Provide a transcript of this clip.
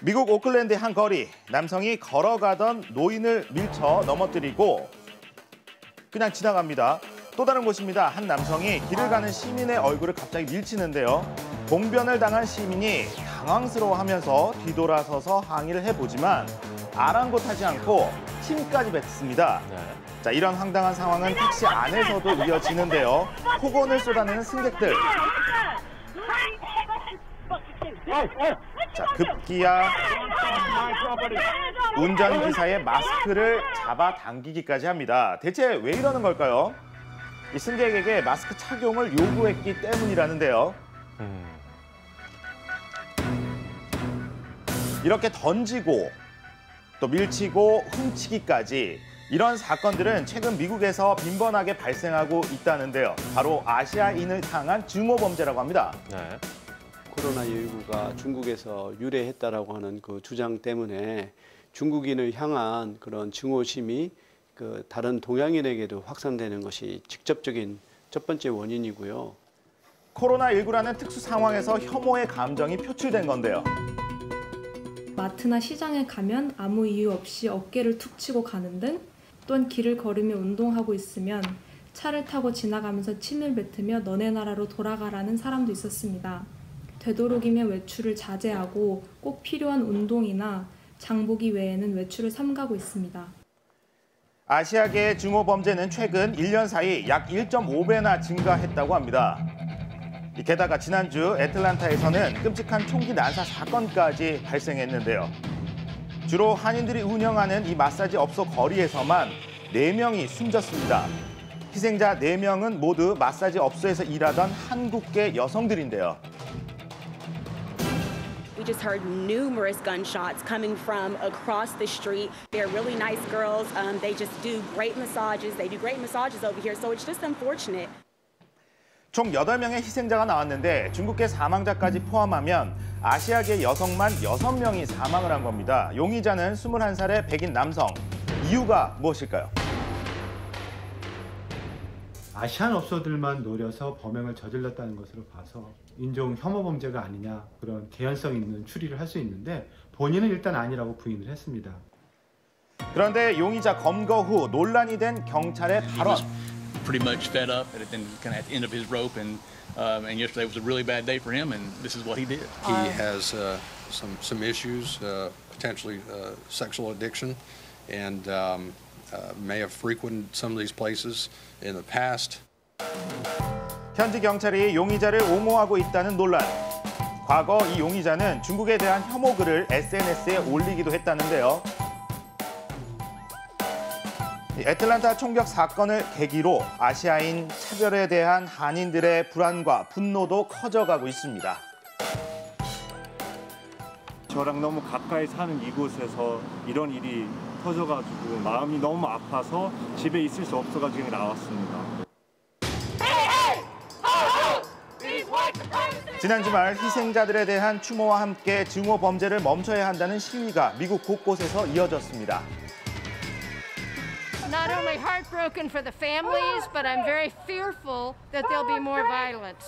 미국 오클랜드의 한 거리, 남성이 걸어가던 노인을 밀쳐 넘어뜨리고 그냥 지나갑니다. 또 다른 곳입니다. 한 남성이 길을 가는 시민의 얼굴을 갑자기 밀치는데요. 봉변을 당한 시민이 당황스러워하면서 뒤돌아서서 항의를 해보지만 아랑곳하지 않고 침까지 뱉습니다. 자, 이런 황당한 상황은 택시 안에서도 이어지는데요. 폭언을 쏟아내는 승객들. 자, 급기야 운전기사의 마스크를 잡아당기기까지 합니다. 대체 왜 이러는 걸까요? 이 승객에게 마스크 착용을 요구했기 때문이라는데요. 이렇게 던지고 또 밀치고 훔치기까지 이런 사건들은 최근 미국에서 빈번하게 발생하고 있다는데요. 바로 아시아인을 향한 증오 범죄라고 합니다. 네. 코로나19가 중국에서 유래했다라고 하는 그 주장 때문에 중국인을 향한 그런 증오심이 그 다른 동양인에게도 확산되는 것이 직접적인 첫 번째 원인이고요. 코로나19라는 특수 상황에서 혐오의 감정이 표출된 건데요. 마트나 시장에 가면 아무 이유 없이 어깨를 툭 치고 가는 등, 또는 길을 걸으며 운동하고 있으면 차를 타고 지나가면서 침을 뱉으며 너네 나라로 돌아가라는 사람도 있었습니다. 되도록이면 외출을 자제하고 꼭 필요한 운동이나 장보기 외에는 외출을 삼가고 있습니다. 아시아계의 증오 범죄는 최근 1년 사이 약 1.5배나 증가했다고 합니다. 게다가 지난주 애틀란타에서는 끔찍한 총기 난사 사건까지 발생했는데요. 주로 한인들이 운영하는 이 마사지 업소 거리에서만 4명이 숨졌습니다. 희생자 4명은 모두 마사지 업소에서 일하던 한국계 여성들인데요. We just heard numerous gunshots coming from across the street. They're really nice girls. They just do great massages. They do great massages over here, so it's just unfortunate. 총 8명의 희생자가 나왔는데 중국계 사망자까지 포함하면 아시아계 여성만 6명이 사망을 한 겁니다. 용의자는 21살의 백인 남성. 이유가 무엇일까요? 아시안 업소들만 노려서 범행을 저질렀다는 것으로 봐서 인종 혐오 범죄가 아니냐 그런 개연성 있는 추리를 할 수 있는데 본인은 일단 아니라고 부인을 했습니다. 그런데 용의자 검거 후 논란이 된 경찰의 발언. Pretty much fed up and kind of at the end of his rope, and yesterday was a really bad day for him, and this is what he did. He has some issues, potentially sexual addiction, and may have frequented some of these places in the past. 현지 경찰이 용의자를 옹호하고 있다는 논란. 과거 이 용의자는 중국에 대한 혐오글을 SNS에 올리기도 했다는데요. 애틀란타 총격 사건을 계기로 아시아인 차별에 대한 한인들의 불안과 분노도 커져가고 있습니다. 저랑 너무 가까이 사는 이곳에서 이런 일이 터져가지고 마음이 너무 아파서 집에 있을 수 없어가지고 나왔습니다. 지난 주말 희생자들에 대한 추모와 함께 증오 범죄를 멈춰야 한다는 시위가 미국 곳곳에서 이어졌습니다. Not only heartbroken for the families, but I'm very fearful that there'll be more violence.